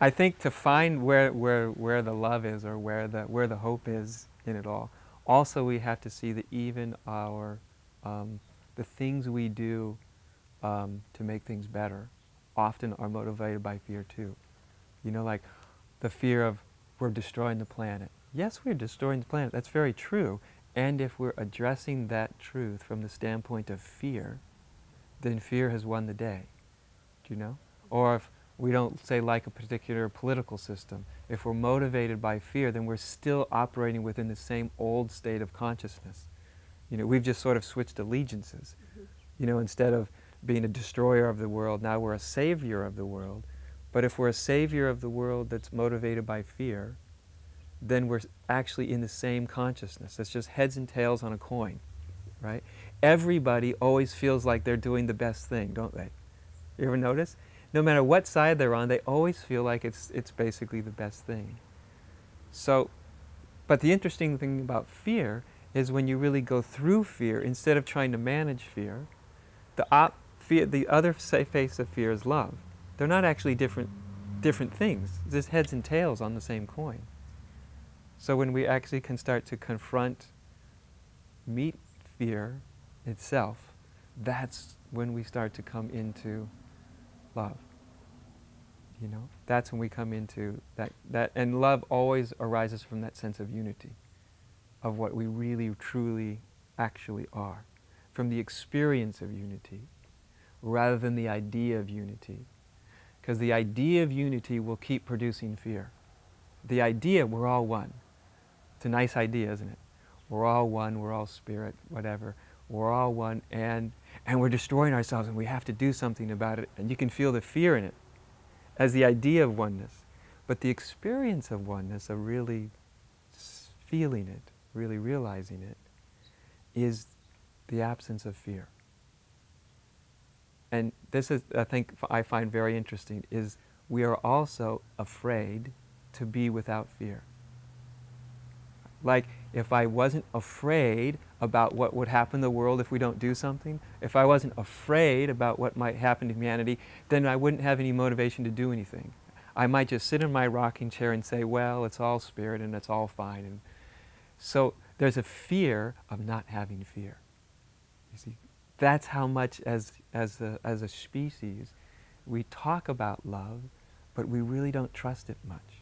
I think to find where the love is, or where the hope is in it all, also we have to see that even the things we do to make things better often are motivated by fear too. You know, like the fear of we're destroying the planet. Yes, we're destroying the planet. That's very true. And if we're addressing that truth from the standpoint of fear, then fear has won the day. Do you know? Or if we don't say like a particular political system, if we're motivated by fear, then we're still operating within the same old state of consciousness. You know, we've just sort of switched allegiances. You know, instead of being a destroyer of the world, now we're a savior of the world. But if we're a savior of the world that's motivated by fear, then we're actually in the same consciousness. It's just heads and tails on a coin, right? Everybody always feels like they're doing the best thing, don't they? You ever notice? No matter what side they're on, they always feel like it's basically the best thing. So, but the interesting thing about fear is when you really go through fear, instead of trying to manage fear, the other face of fear is love. They're not actually different things. It's just heads and tails on the same coin. So when we actually can start to meet fear itself, that's when we start to come into love. You know, that's when we come into that, and love always arises from that sense of unity, of what we really, truly, actually are, from the experience of unity, rather than the idea of unity. Because the idea of unity will keep producing fear. The idea, we're all one. It's a nice idea, isn't it? We're all one, we're all spirit, whatever. We're all one, and we're destroying ourselves, and we have to do something about it. And you can feel the fear in it as the idea of oneness. But the experience of oneness, of really feeling it, really realizing it, is the absence of fear. And this is, I think, I find very interesting, is we are also afraid to be without fear. Like, if I wasn't afraid about what would happen to the world if we don't do something, if I wasn't afraid about what might happen to humanity, then I wouldn't have any motivation to do anything. I might just sit in my rocking chair and say, well, it's all spirit and it's all fine. And so there's a fear of not having fear. You see, that's how much as a species we talk about love, but we really don't trust it much.